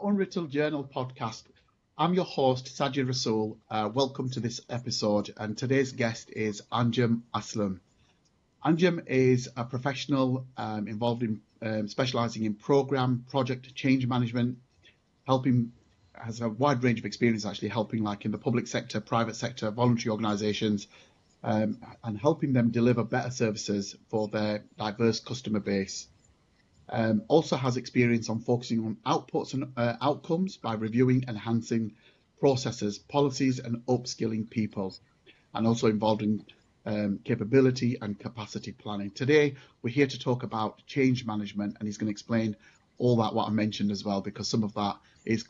Unwritten Journal podcast. I'm your host, Sajid Rasool. Welcome to this episode, and today's guest is Anjam Aslam. Anjam is a professional involved in specialising in program, project, change management, has a wide range of experience actually helping like in the public sector, private sector, voluntary organisations, and helping them deliver better services for their diverse customer base. Also has experience on focusing on outputs and outcomes by reviewing, enhancing processes, policies, and upskilling people, and also involved in capability and capacity planning. Today, we're here to talk about change management, and he's going to explain all that what I mentioned as well, because some of that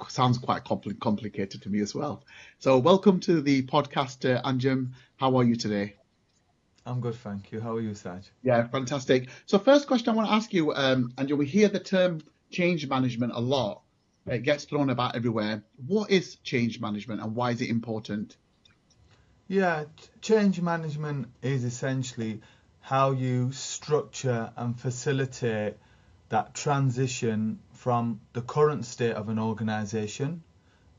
sounds quite complicated to me as well. So welcome to the podcast, Anjam. How are you today? I'm good, thank you. How are you, Saj? Yeah, fantastic. So first question I want to ask you, and we hear the term change management a lot. It gets thrown about everywhere. What is change management and why is it important? Yeah, change management is essentially how you structure and facilitate that transition from the current state of an organisation,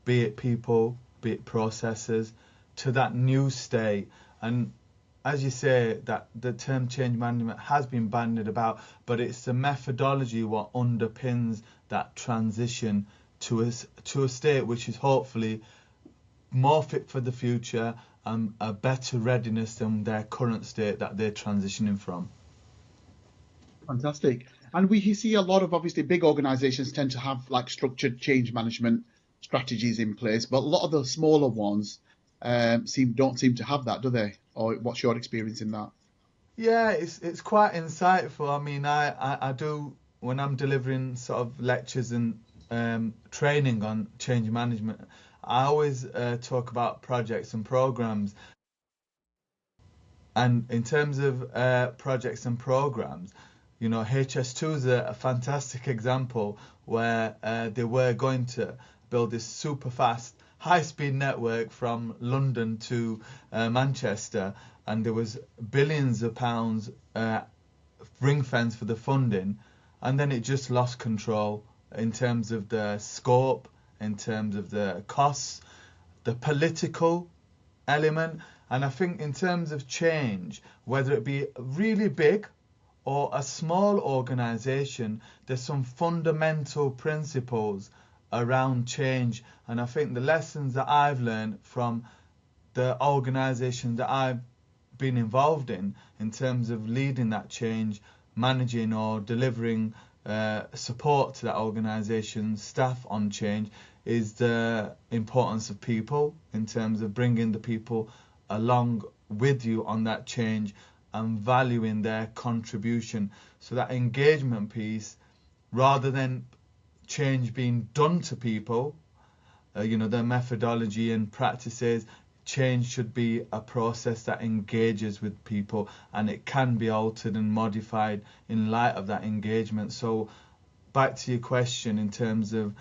be it people, be it processes, to that new state. And as you say, that the term change management has been bandied about, but it's the methodology what underpins that transition to a state which is hopefully more fit for the future and a better readiness than their current state that they're transitioning from. Fantastic. And we see a lot of obviously big organizations tend to have like structured change management strategies in place, but a lot of the smaller ones don't seem to have that, do they? Or what's your experience in that? Yeah, it's quite insightful. I mean, I do, when I'm delivering sort of lectures and training on change management, I always talk about projects and programs. And in terms of projects and programs, you know, HS2 is a fantastic example where they were going to build this super fast high-speed network from London to Manchester, and there was billions of pounds ring fence for the funding, and then it just lost control in terms of the scope, in terms of the costs, the political element. And I think in terms of change, whether it be really big or a small organisation, there's some fundamental principles around change. And I think the lessons that I've learned from the organisation that I've been involved in terms of leading that change, managing or delivering support to that organisation, staff on change, is the importance of people in terms of bringing the people along with you on that change and valuing their contribution. So that engagement piece, rather than change being done to people, their methodology and practices, change should be a process that engages with people, and it can be altered and modified in light of that engagement. So back to your question in terms of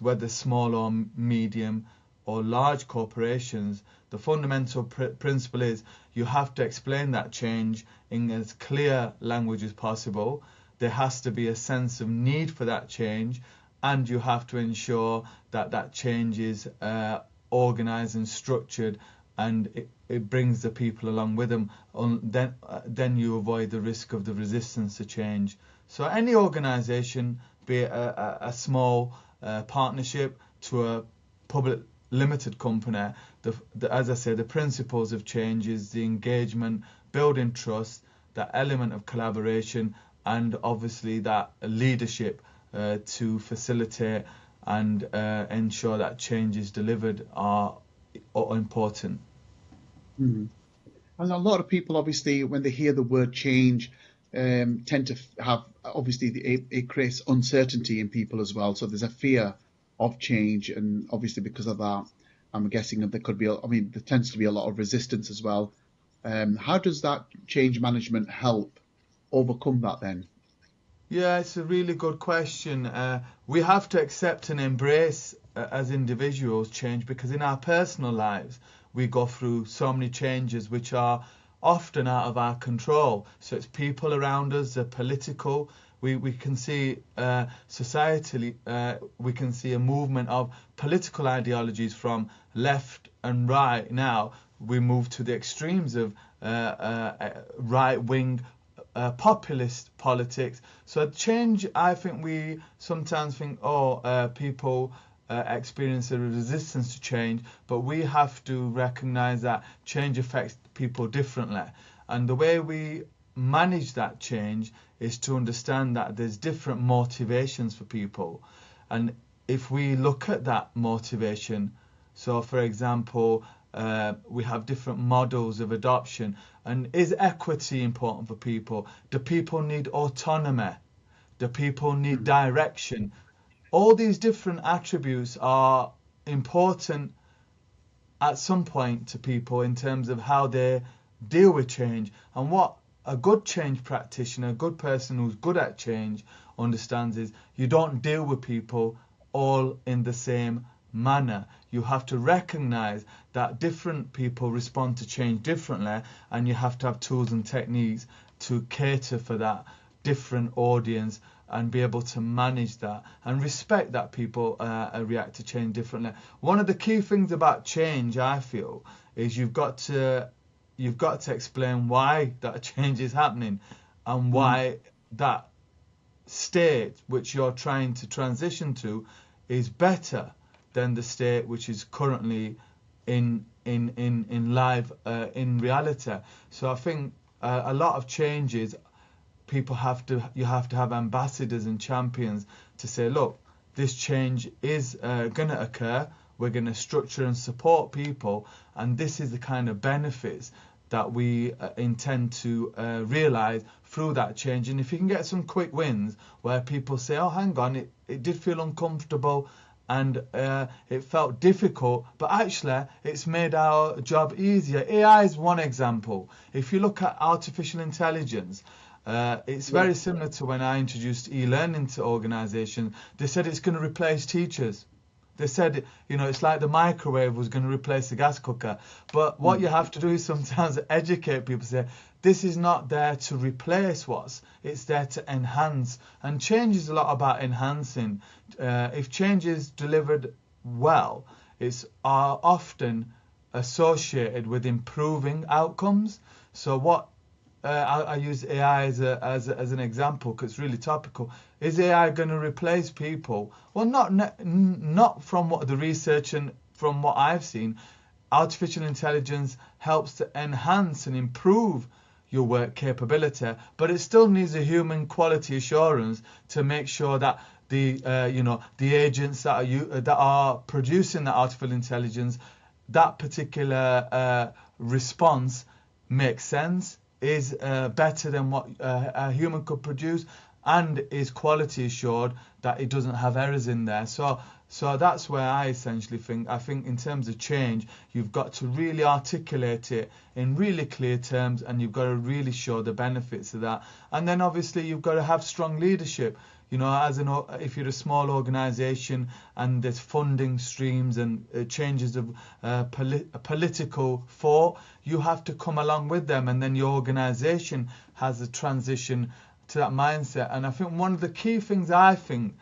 whether small or medium or large corporations, the fundamental principle is you have to explain that change in as clear language as possible. There has to be a sense of need for that change, and you have to ensure that that change is organised and structured, and it brings the people along with them. Then you avoid the risk of the resistance to change. So any organisation, be it a small partnership to a public limited company, as I say, the principles of change is the engagement, building trust, that element of collaboration, and obviously that leadership to facilitate and ensure that change is delivered are important. Mm-hmm. And a lot of people, obviously, when they hear the word change, tend to have, obviously, it creates uncertainty in people as well. So there's a fear of change, and obviously because of that, I'm guessing that there tends to be a lot of resistance as well. How does that change management help overcome that then? Yeah, it's a really good question. We have to accept and embrace as individuals change, because in our personal lives we go through so many changes which are often out of our control. So it's people around us, the political, we can see societally, we can see a movement of political ideologies from left and right. Now we move to the extremes of right-wing populist politics. So change, I think we sometimes think, people experience a resistance to change, but we have to recognize that change affects people differently. And the way we manage that change is to understand that there's different motivations for people. And if we look at that motivation, so for example, we have different models of adoption. And is equity important for people? Do people need autonomy? Do people need direction? All these different attributes are important at some point to people in terms of how they deal with change. And what a good change practitioner, a good person who's good at change, understands is you don't deal with people all in the same manner. You have to recognize that different people respond to change differently, and you have to have tools and techniques to cater for that different audience and be able to manage that and respect that people react to change differently. One of the key things about change, I feel, is you've got to explain why that change is happening and why that state which you're trying to transition to is better than the state which is currently in live in reality. So I think a lot of changes, you have to have ambassadors and champions to say, look, this change is going to occur. We're going to structure and support people, and this is the kind of benefits that we intend to realise through that change. And if you can get some quick wins where people say, oh, hang on, it did feel uncomfortable and it felt difficult, but actually it's made our job easier. AI is one example. If you look at artificial intelligence, it's very similar to when I introduced e-learning to organisations. They said it's going to replace teachers. They said, it's like the microwave was going to replace the gas cooker. But what you have to do is sometimes educate people, say, this is not there to replace it's there to enhance. And change is a lot about enhancing. If change is delivered well, it's often associated with improving outcomes. So what I use AI as an example because it's really topical. Is AI going to replace people? Well, not from what the research and from what I've seen. Artificial intelligence helps to enhance and improve your work capability, but it still needs a human quality assurance to make sure that the agents that are producing the artificial intelligence, that particular response makes sense, is better than what a human could produce, and is quality assured that it doesn't have errors in there. So that's where I essentially think. I think in terms of change, you've got to really articulate it in really clear terms, and you've got to really show the benefits of that. And then obviously you've got to have strong leadership. If you're a small organisation and there's funding streams and changes of political thought, you have to come along with them, and then your organisation has a transition to that mindset. And I think one of the key things I think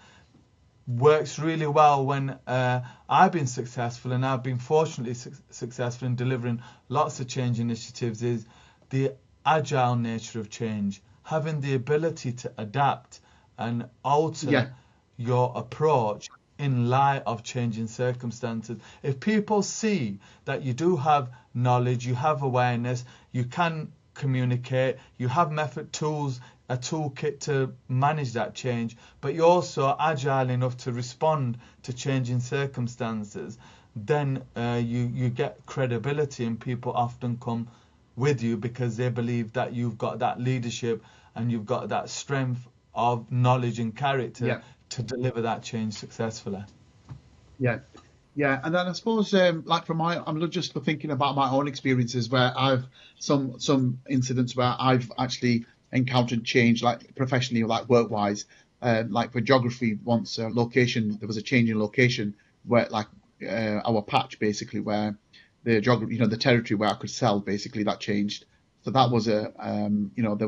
works really well when I've been successful, and I've been fortunately successful in delivering lots of change initiatives, is the agile nature of change, having the ability to adapt and alter your approach in light of changing circumstances. If people see that you do have knowledge, you have awareness, you can communicate, you have method tools, a toolkit to manage that change, but you're also agile enough to respond to changing circumstances, then you get credibility, and people often come with you because they believe that you've got that leadership and you've got that strength of knowledge and character to deliver that change successfully. Yeah, and then I suppose I'm just thinking about my own experiences where I've some incidents where I've actually encountered change, like professionally or like work-wise, like for geography. Once there was a change in location where our patch basically where the geography, the territory where I could sell basically that changed. So that was there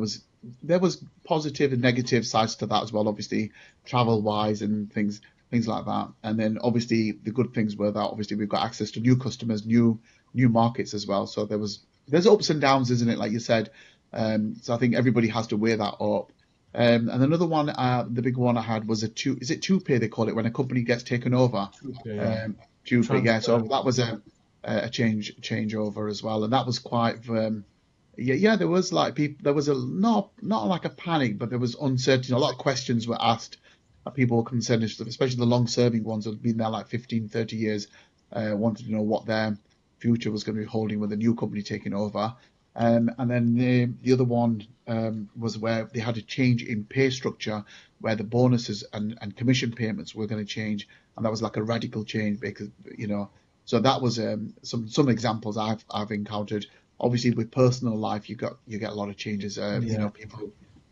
was there was positive and negative sides to that as well, obviously travel wise and things like that. And then obviously the good things were that obviously we've got access to new customers, new markets as well. So there's ups and downs, isn't it? Like you said. So I think everybody has to weigh that up. And another one, the big one I had was is it two pay they call it when a company gets taken over? Okay, yeah. Um, two pay, yeah. So Transfer. that was a changeover as well, and that was quite yeah. There was like people, there was a not like a panic, but there was uncertainty. A lot of questions were asked. People were concerned, especially the long-serving ones who had been there like 15, 30 years, wanted to know what their future was going to be holding with the new company taking over. And then the other one was where they had a change in pay structure, where the bonuses and commission payments were going to change, and that was like a radical change because So that was some examples I've encountered. Obviously, with personal life, you get a lot of changes. Yeah.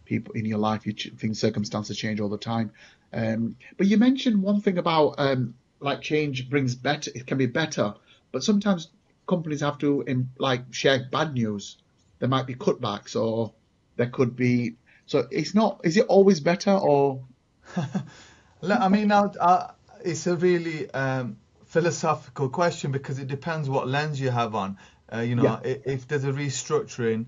People in your life, things circumstances change all the time. But you mentioned one thing about like change brings better. It can be better, but sometimes companies have to like share bad news. There might be cutbacks, or there could be. So it's not. Is it always better, or I mean, now it's a really philosophical question because it depends what lens you have on. yeah, If there's a restructuring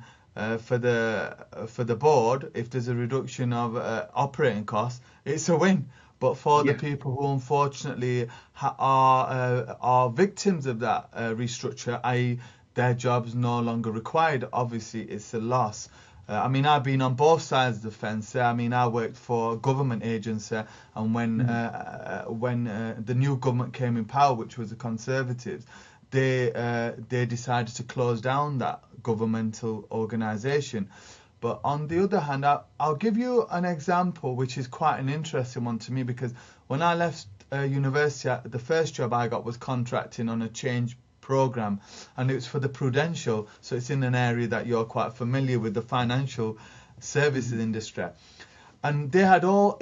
for the board, if there's a reduction of operating costs, it's a win. But for the yeah, people who unfortunately are victims of that restructure, i.e., their jobs no longer required, obviously it's a loss. I mean, I've been on both sides of the fence. I mean, I worked for a government agency, and when the new government came in power, which was the Conservatives, they decided to close down that governmental organisation. But on the other hand, I'll give you an example, which is quite an interesting one to me, because when I left university, the first job I got was contracting on a change program, and it was for the Prudential, so it's in an area that you're quite familiar with, the financial services mhm, industry. And they had all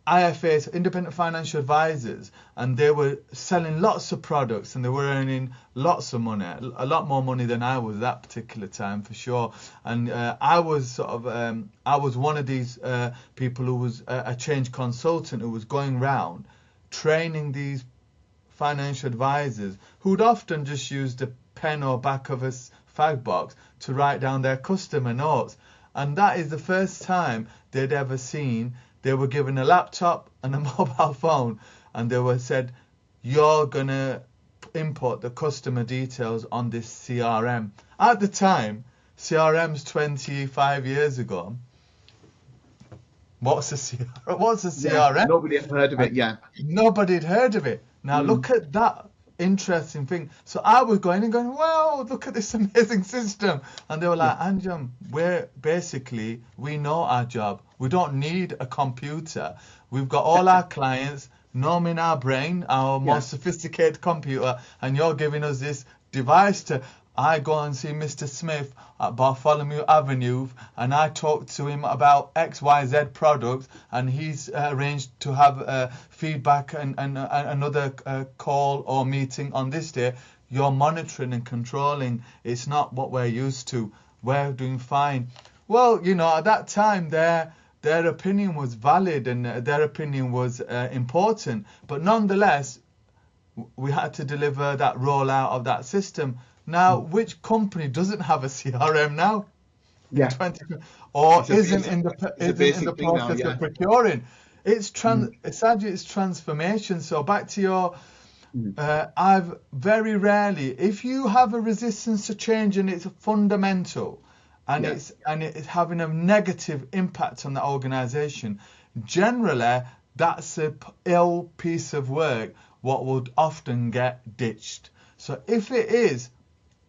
IFAs, independent financial advisors, and they were selling lots of products, and they were earning lots of money, a lot more money than I was at that particular time, for sure. And I was I was one of these people who was a change consultant who was going round training these financial advisors who'd often just used a pen or back of a fag box to write down their customer notes. And that is the first time they'd ever seen. They were given a laptop and a mobile phone, and they were said, "You're gonna input the customer details on this CRM." At the time, CRM's 25 years ago. What's a CRM? What's a yeah. CRM? Nobody ever heard of it. Yeah, Nobody had heard of it. Now mm, look at that interesting thing. So I was going and going, wow, look at this amazing system. And they were yeah, like, Anjam, we know our job. We don't need a computer. We've got all our clients, numb in our brain, our yeah, most sophisticated computer, and you're giving us this device to. I go and see Mr. Smith at Bartholomew Avenue, and I talk to him about XYZ products, and he's arranged to have feedback and another call or meeting on this day. You're monitoring and controlling. It's not what we're used to. We're doing fine. Well, at that time, their opinion was valid, and their opinion was important, but nonetheless, we had to deliver that rollout of that system. Now, mm, which company doesn't have a CRM now in yeah. 20, or It's a isn't basic. in the It's a basic thing now. process Yeah. of procuring? Mm, It's transformation. So back to your, mm, I've very rarely, if you have a resistance to change and it's fundamental, and yeah. it's having a negative impact on the organisation, generally that's a ill piece of work, what would often get ditched. So if it is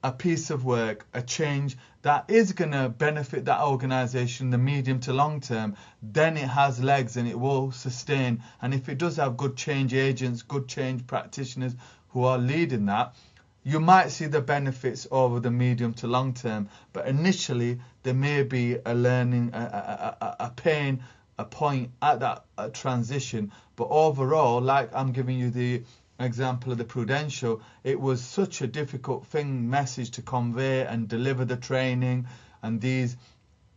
a piece of work, a change that is going to benefit that organisation in the medium to long term, then it has legs and it will sustain. And if it does have good change agents, good change practitioners who are leading that, you might see the benefits over the medium to long term. But initially, there may be a learning, a pain, a point at that transition. But overall, like I'm giving you the example of the Prudential, it was such a difficult message to convey and deliver the training, and these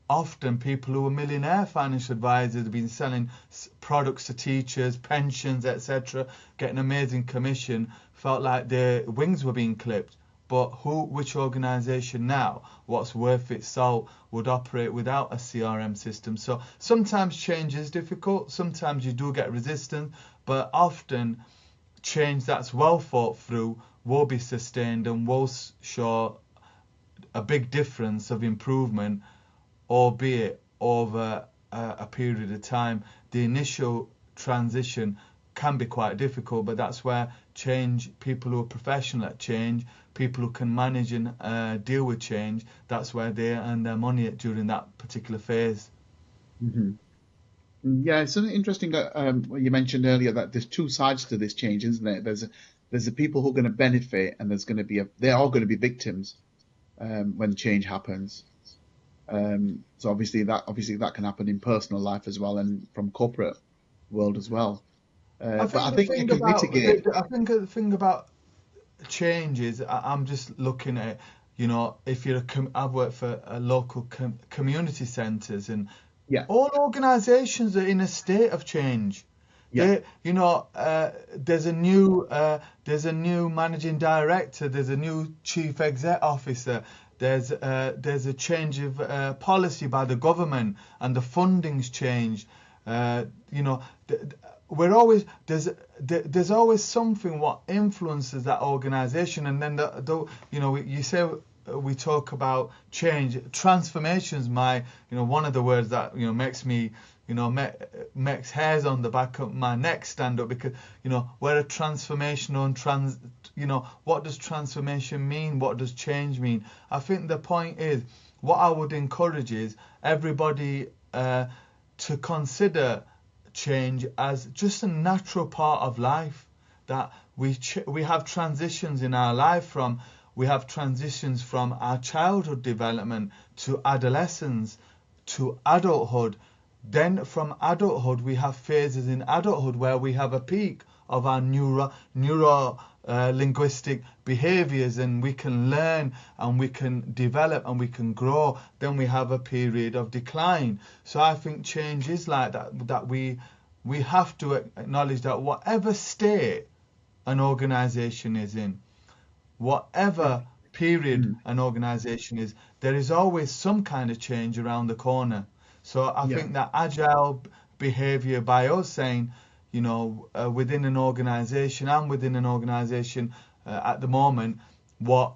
often people who are millionaire financial advisors have been selling products to teachers, pensions, etc., getting amazing commission, felt like their wings were being clipped. But which organisation now, what's worth its salt, would operate without a CRM system? So sometimes change is difficult, sometimes you do get resistance, but often change that's well thought through will be sustained and will show a big difference of improvement, albeit over a period of time. The initial transition can be quite difficult, but that's where change, people who are professional at change, people who can manage and deal with change, that's where they earn their money during that particular phase. Hmm. Yeah, it's something interesting that what you mentioned earlier, that there's two sides to this change, isn't there? There's the people who are going to benefit, and there's going to be they are going to be victims when change happens. So obviously that can happen in personal life as well, and from corporate world as well. I But think I the think it thing can about mitigate. I think the thing about change is I'm just looking at, if you're I've worked for a local community centres, and Yeah, all organisations are in a state of change. yeah, There's a new managing director, there's a new chief exec officer, there's a change of policy by the government, and the funding's changed. Uh, you know, th- th- we're always there's always something what influences that organisation, and then you say we talk about change, transformations. One of the words that makes me makes hairs on the back of my neck stand up, because we're a transformational and what does transformation mean? What does change mean? I think the point is, what I would encourage is everybody to consider change as just a natural part of life, that we have transitions in our life. We have transitions from our childhood development to adolescence to adulthood. Then from adulthood we have phases in adulthood where we have a peak of our neuro linguistic behaviors, and we can learn and we can develop and we can grow. Then we have a period of decline. So I think change is like that we have to acknowledge that whatever state an organization is in, whatever period mm, an organization is, there is always some kind of change around the corner. So I yeah, think that agile behavior, by us saying, within an organization, at the moment, what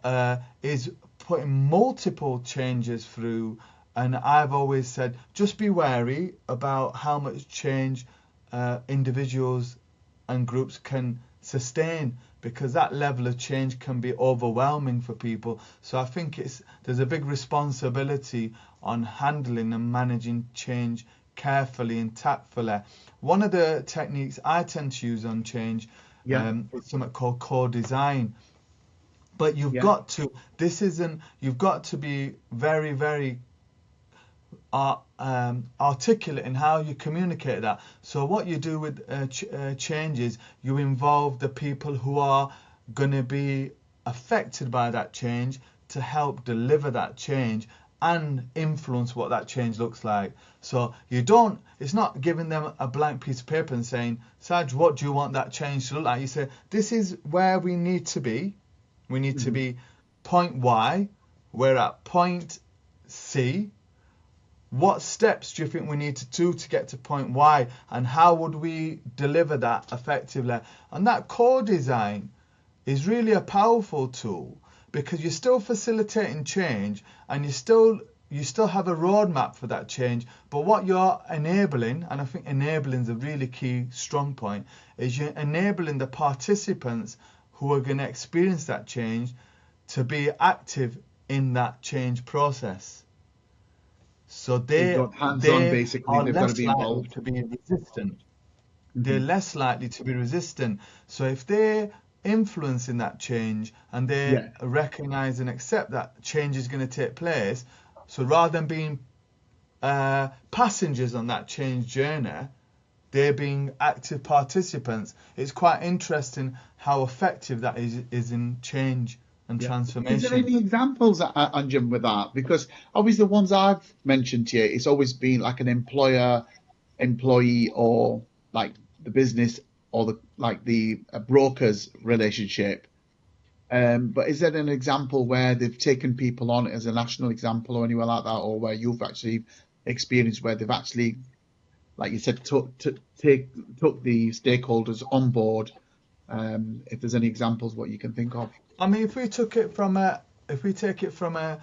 is putting multiple changes through. And I've always said, just be wary about how much change individuals and groups can sustain, because that level of change can be overwhelming for people. So I think there's a big responsibility on handling and managing change carefully and tactfully. One of the techniques I tend to use on change yeah, is something called co-design. But yeah, you've got to be very, very articulate in how you communicate that. So what you do with changes, you involve the people who are going to be affected by that change to help deliver that change and influence what that change looks like. So it's not giving them a blank piece of paper and saying, Saj, what do you want that change to look like? You say, this is where we need to be. We need to hmm, be point Y, we're at point C. What steps do you think we need to do to get to point Y, and how would we deliver that effectively? And that core design is really a powerful tool, because you're still facilitating change, and you still have a roadmap for that change. But what you're enabling, and I think enabling is a really key strong point, is you're enabling the participants who are going to experience that change to be active in that change process. So they've they got hands-on, they basically. are They've got to less be likely involved. to be resistant. They're Hmm. less likely to be resistant. So if they're influencing that change and they Yeah, recognize and accept that change is going to take place, so rather than being passengers on that change journey, they're being active participants. It's quite interesting how effective that is in change. and Yeah. Is there transformation. any examples, Anjum, with that? Because obviously the ones I've mentioned here, it's always been like an employer employee or like the business or the broker's relationship. But is there an example where they've taken people on as a national example or anywhere like that, or where you've actually experienced where they've actually, like you said, took the stakeholders on board? If there's any examples, what you can think of. I mean, if we take it from a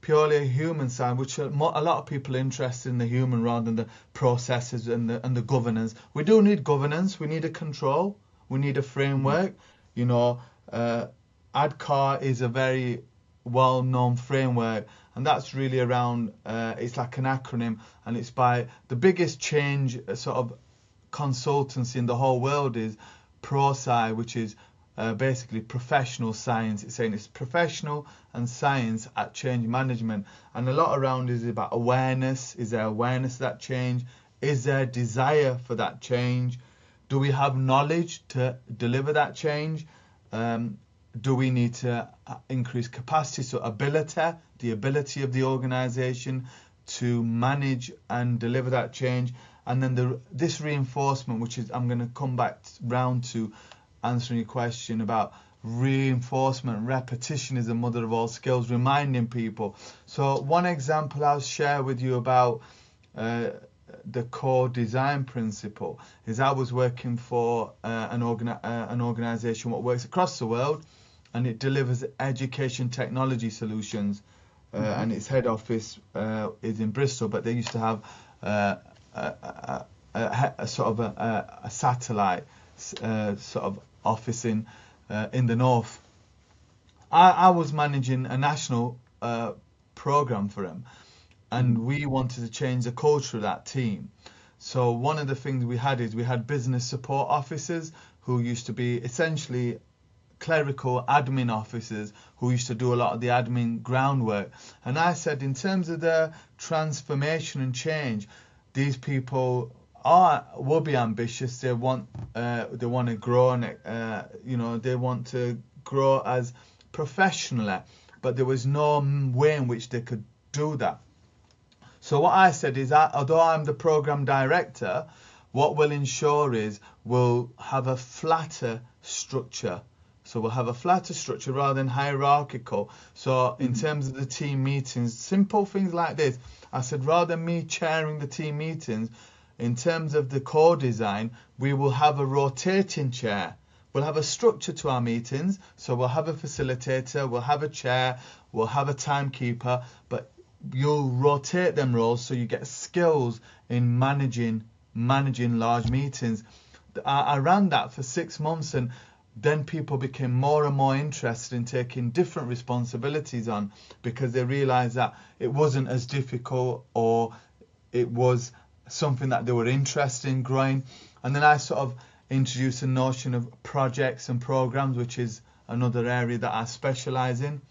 purely a human side, which a lot of people are interested in the human rather than the processes and the governance. We do need governance. We need a control. We need a Mhm. framework. You know, ADCAR is a very well-known framework, and that's really around. It's like an acronym, and it's by the biggest change sort of consultancy in the whole world is ProSci, which is basically professional science. It's saying it's professional and science at change management, and a lot around is about awareness. Is there awareness of that change? Is there desire for that change? Do we have knowledge to deliver that change? Do we need to increase capacity, so the ability of the organization to manage and deliver that change? And then this reinforcement, which is, I'm going to come back round to answering your question about reinforcement. Repetition is the mother of all skills, reminding people. So one example I'll share with you about the core design principle is I was working for an organization what works across the world, and it delivers education technology solutions, Mhm. and its head office is in Bristol, but they used to have a sort of a satellite sort of office in the north. I was managing a national program for them, and Mhm. we wanted to change the culture of that team. So one of the things we had is we had business support officers who used to be essentially clerical admin officers who used to do a lot of the admin groundwork. And I said, in terms of the transformation and change, these people will be ambitious. They want to grow, and they want to grow as professionally, but there was no way in which they could do that. So what I said is that although I'm the program director, what we'll ensure is we'll have a flatter structure. So we'll have a flatter structure rather than hierarchical. So in Mhm. terms of the team meetings, simple things like this, I said rather than me chairing the team meetings, in terms of the core design, we will have a rotating chair. We'll have a structure to our meetings. So we'll have a facilitator, we'll have a chair, we'll have a timekeeper, but you'll rotate them roles so you get skills in managing large meetings. I ran that for 6 months, and then people became more and more interested in taking different responsibilities on because they realized that it wasn't as difficult, or it was something that they were interested in growing. And then I sort of introduced a notion of projects and programs, which is another area that I specialize in.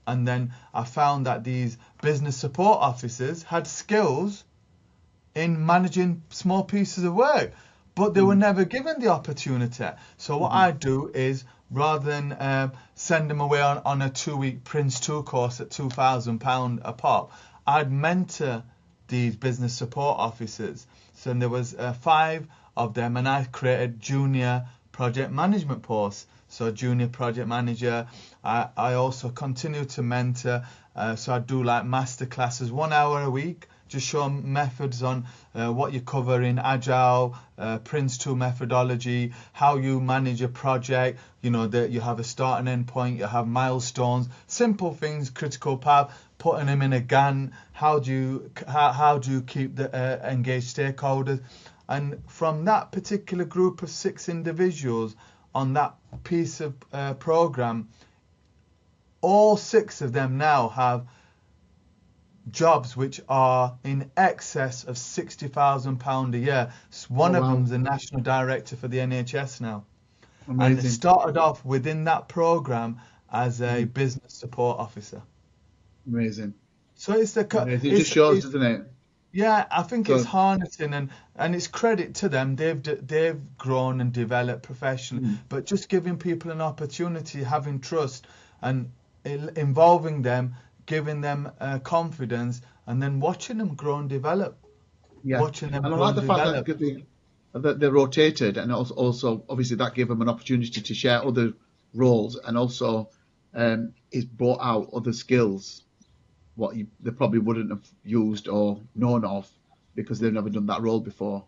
And then I found that these business support officers had skills in managing small pieces of work, but they were Mhm. never given the opportunity. So what Mhm. I do is, rather than send them away on a 2-week Prince 2 course at £2,000 a pop, I'd mentor these business support officers. So there was 5 of them, and I created junior project management posts. So junior project manager. I also continue to mentor. So I do like master classes, 1 hour a week, just show methods on what you cover in Agile, Prince 2 methodology, how you manage a project, that you have a start and end point, you have milestones, simple things, critical path, putting them in a Gantt, how do you keep the engaged stakeholders. And from that particular group of 6 individuals on that piece of program, all 6 of them now have jobs which are in excess of £60,000 a year. Oh One of wow, them's the national director for the NHS now, and it amazing, started off within that program as a Mhm. business support officer. Amazing, So it's amazing. It just shows, it's doesn't it? yeah, I think it's So, harnessing, and it's credit to them. They've grown and developed professionally, mhm. but just giving people an opportunity, having trust, and involving them, giving them confidence, and then watching them grow and develop. Yeah, Watching them and I grow like and the fact develop. that they rotated, and also obviously that gave them an opportunity to share other roles, and also it brought out other skills they probably wouldn't have used or known of because they've never done that role before.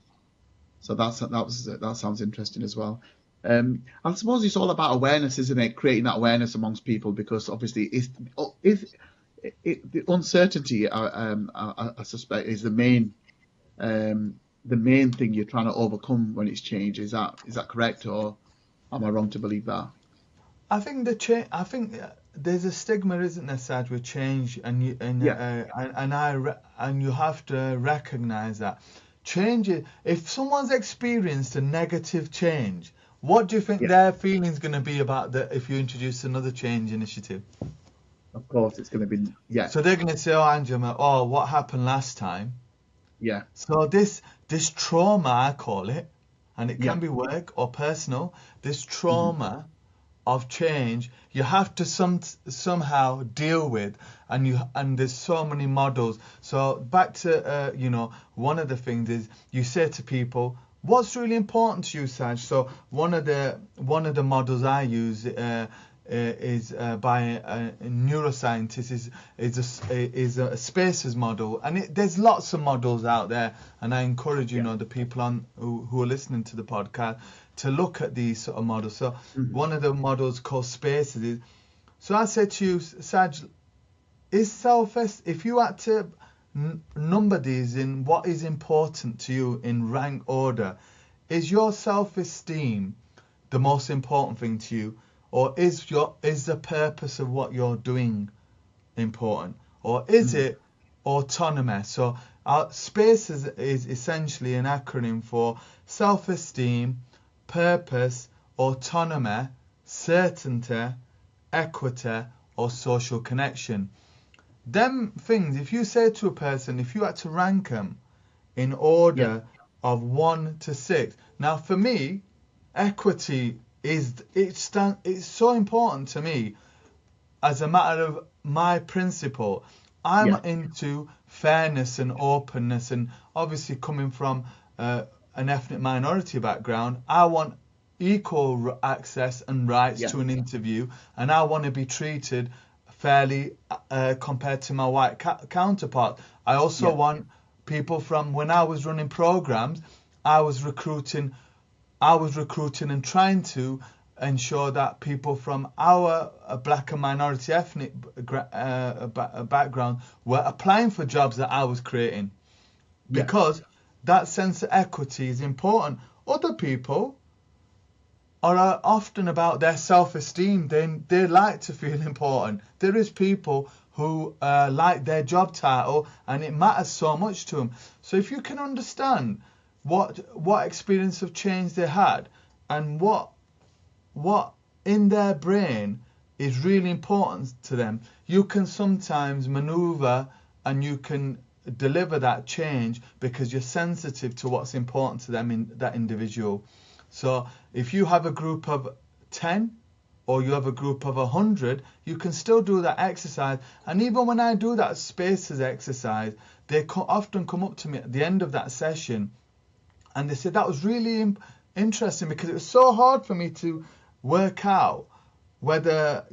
So that sounds interesting as well. I suppose it's all about awareness, isn't it? Creating that awareness amongst people, because obviously the uncertainty. I suspect is the main thing you're trying to overcome when it's change. Is that correct, or am I wrong to believe that? I think there's a stigma, isn't there, Saj, with change, Yeah, and you have to recognize that change. If someone's experienced a negative change, what do you think yeah, their feeling's going to be about if you introduce another change initiative? of course it's going to be, yeah, So they're going to say, "Oh, Anjam, oh, what happened last time?" yeah, So this trauma, I call it, and it yeah, can be work or personal. This hmm trauma of change you have to somehow deal with, and there's so many models. So back to one of the things is you say to people, what's really important to you, Saj? So one of the models I use is by a neuroscientist, is a spaces model, and there's lots of models out there, and I encourage yeah, the people who are listening to the podcast to look at these sort of models. So hmm one of the models called spaces is, so I said to you, Saj, if you had to number these in what is important to you in rank order, is your self-esteem the most important thing to you, or is the purpose of what you're doing important, or is hmm it autonomy? So space is essentially an acronym for self-esteem, purpose, autonomy, certainty, equity, or social connection. Them things, if you say to a person, if you had to rank them in yeah, order of 1 to 6. Now, for me, equity it's so important to me as a matter of my principle. I'm yeah, into fairness and openness, and obviously coming from an ethnic minority background, I want equal access and rights yeah, to an interview, and I want to be treated fairly compared to my white counterpart. I also yeah, want people from when I was running programs, I was recruiting and trying to ensure that people from our black and minority ethnic background were applying for jobs that I was creating, yeah, because that sense of equity is important. Other people are often about their self-esteem. They like to feel important. There is people who like their job title, and it matters so much to them. So if you can understand what experience of change they had, and what in their brain is really important to them, you can sometimes maneuver and you can deliver that change because you're sensitive to what's important to them, in that individual. So if you have a group of 10 or you have a group of 100, you can still do that exercise. And even when I do that spaces exercise, they often come up to me at the end of that session and they said that was really interesting, because it was so hard for me to work out whether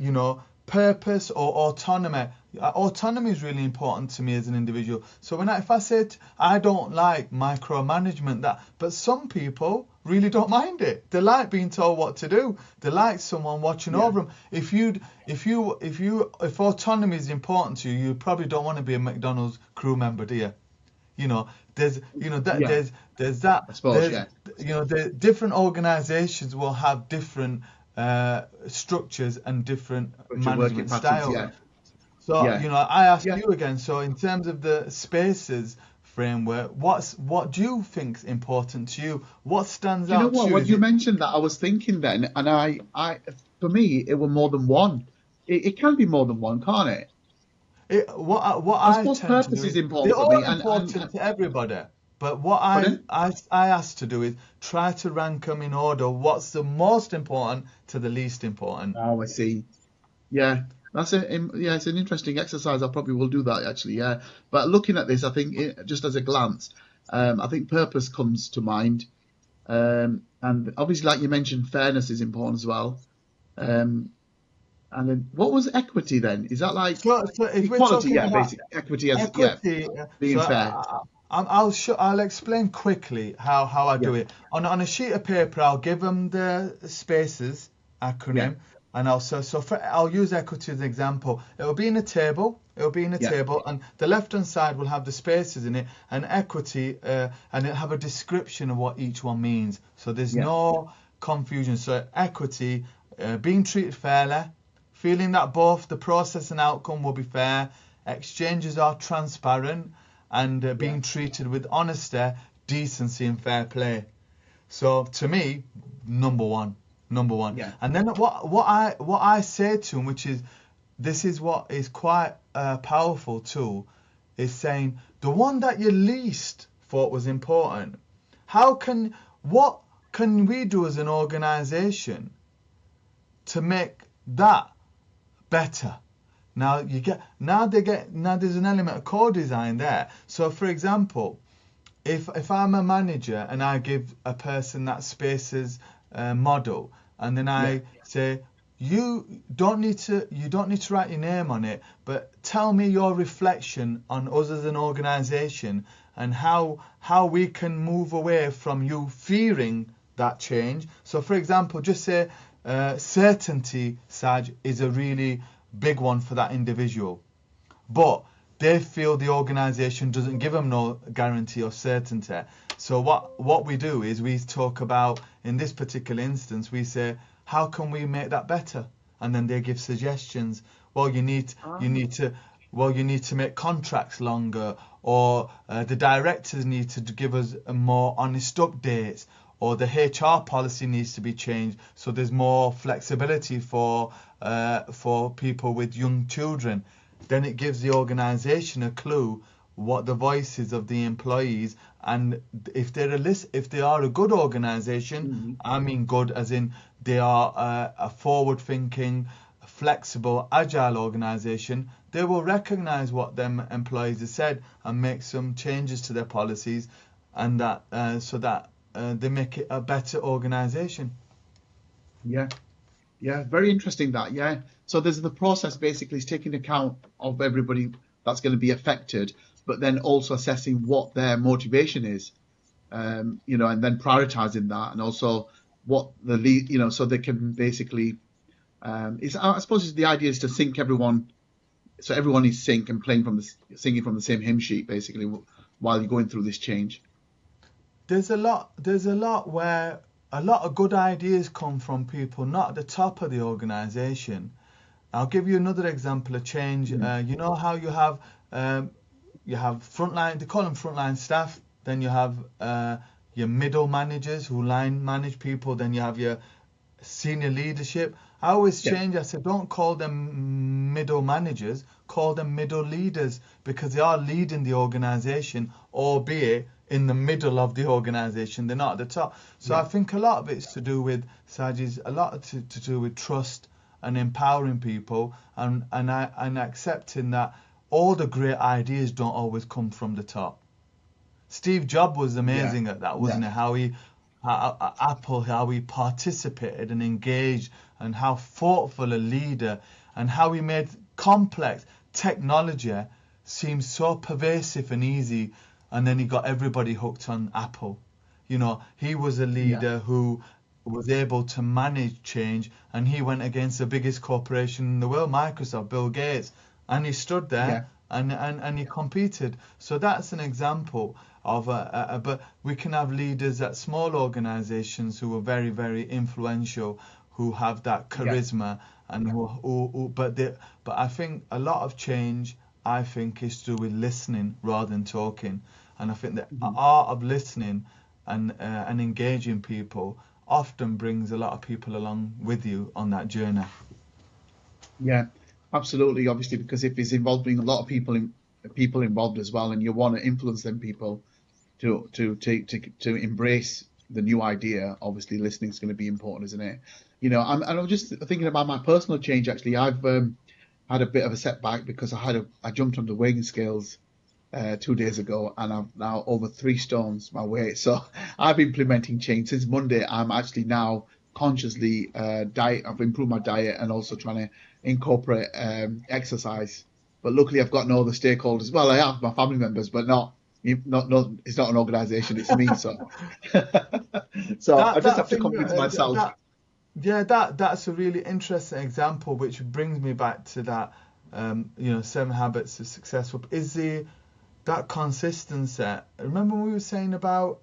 purpose or autonomy. Autonomy is really important to me as an individual. So if I said I don't like micromanagement, but some people really don't mind it. They like being told what to do. They like someone watching yeah, over them. If autonomy is important to you, you probably don't want to be a McDonald's crew member, do you? You know, there's that yeah. there's that I suppose, there's yeah. the different organizations will have different structures and different But your working management patterns, styles. yeah, So yeah, I ask yeah. you again, so in terms of the spaces framework, what do you think is important to you? What stands Do you know out to what? you? When Is you it mentioned that, I was thinking then, and for me, it were more than one. It can be more than one, can't it? what I I suppose tend to do purpose is is, they're important for all me, important to everybody. But what pardon? I ask to do is try to rank them in order. What's the most important to the least important? Oh, I see. Yeah. Yeah, it's an interesting exercise. I probably will do that actually. Yeah, but looking at this, I think just as a glance, I think purpose comes to mind, and obviously, like you mentioned, fairness is important as well. Um, and then what was equity then? Is that like So if we're equality? talking Yeah, about basic equity as yeah, equity, being fair. I'll explain quickly how I Yeah, do it. On a sheet of paper, I'll give them the spaces yeah, acronym, and I'll use equity as an example. It'll be in a table. It'll be in a yeah, table, and the left-hand side will have the spaces in it, and equity, and it'll have a description of what each one means. So there's yeah, no confusion. So equity, being treated fairly, feeling that both the process and outcome will be fair, exchanges are transparent, and yeah, being treated with honesty, decency, and fair play. So to me, number one, number one. yeah, And then what I say to them, which is this is what is quite a powerful tool, is saying the one that you least thought was important. What can we do as an organization to make that better? Now there's an element of co-design there. So for example, if I'm a manager and I give a person that spaces model, and then yeah, I say you don't need to write your name on it, but tell me your reflection on us as an organization, and how we can move away from you fearing that change. So for example, just say certainty, Saj, is a really big one for that individual, but they feel the organization doesn't give them no guarantee or certainty. So what we do is we talk about, in this particular instance, we say, how can we make that better? And then they give suggestions. Well, you ah, need to you need to make contracts longer, or the directors need to give us a more honest updates, or the HR policy needs to be changed so there's more flexibility for people with young children. Then it gives the organisation a clue what the voices of the employees, and if they are a good organisation, mhm, I mean good as in they are a forward thinking, flexible, agile organisation, they will recognise what them employees have said and make some changes to their policies, and that so that they make it a better organisation. yeah. Yeah, very interesting that. Yeah. So there's the process basically is taking account of everybody that's going to be affected, but then also assessing what their motivation is, and then prioritizing that, and also what the lead, so they can basically, I suppose the idea is to sync everyone, so everyone is sync and singing from the same hymn sheet basically while you're going through this change. There's a lot where a lot of good ideas come from people not at the top of the organization. I'll give you another example of change. Mm. You know how you have frontline, they call them frontline staff, then you have your middle managers who line manage people, then you have your senior leadership. I always Yeah, change. I said, don't call them middle managers, call them middle leaders, because they are leading the organization, albeit in the middle of the organization. They're not at the top. So I yeah, think a lot of it's to do with, Sajid, a lot to do with trust and empowering people, and accepting that all the great ideas don't always come from the top. Steve Jobs was yeah, amazing at that, yeah, wasn't it? Apple, how he participated and engaged, and how thoughtful a leader, and how he made complex technology seem so pervasive and easy, and then he got everybody hooked on Apple. He was a yeah, leader who was able to manage change, and he went against the biggest corporation in the world, Microsoft, Bill Gates, and he stood there yeah, and he competed. So that's an example of but we can have leaders at small organizations who are very, very influential, who have that yeah. charisma, and but I think a lot of change, I think, is to do with listening rather than talking. And I think the Mhm. art of listening and engaging people often brings a lot of people along with you on that journey. Yeah, absolutely. Obviously, because if it's involving a lot of people involved as well, and you want to influence them people to embrace the new idea, obviously listening is going to be important, isn't it? I'm just thinking about my personal change. Actually, I've had a bit of a setback because I jumped on the weighing scales 2 days ago, and I'm now over 3 stones my weight. So I've implementing change since Monday. I'm actually now consciously diet. I've improved my diet and also trying to incorporate exercise. But luckily, I've got no other stakeholders. Well, I have my family members, but not. It's not an organization. It's me. So, so I That just have that to thing convince myself. yeah, that's a really interesting example, which brings me back to that 7 habits of successful is that consistency. Remember when we were saying about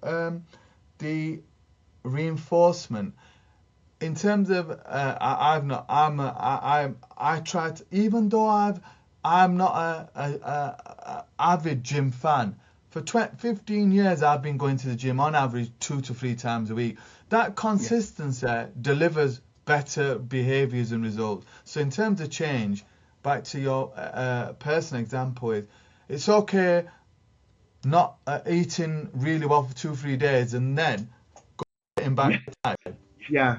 the reinforcement in terms of I've not I try to, even though I'm not a avid gym fan. For 15 years, I've been going to the gym on average 2 to 3 times a week. That Yeah, consistency delivers better behaviors and results. So in terms of change, back to your personal example, it's okay not eating really well for 2 3 days and then getting back yeah, to diet. yeah.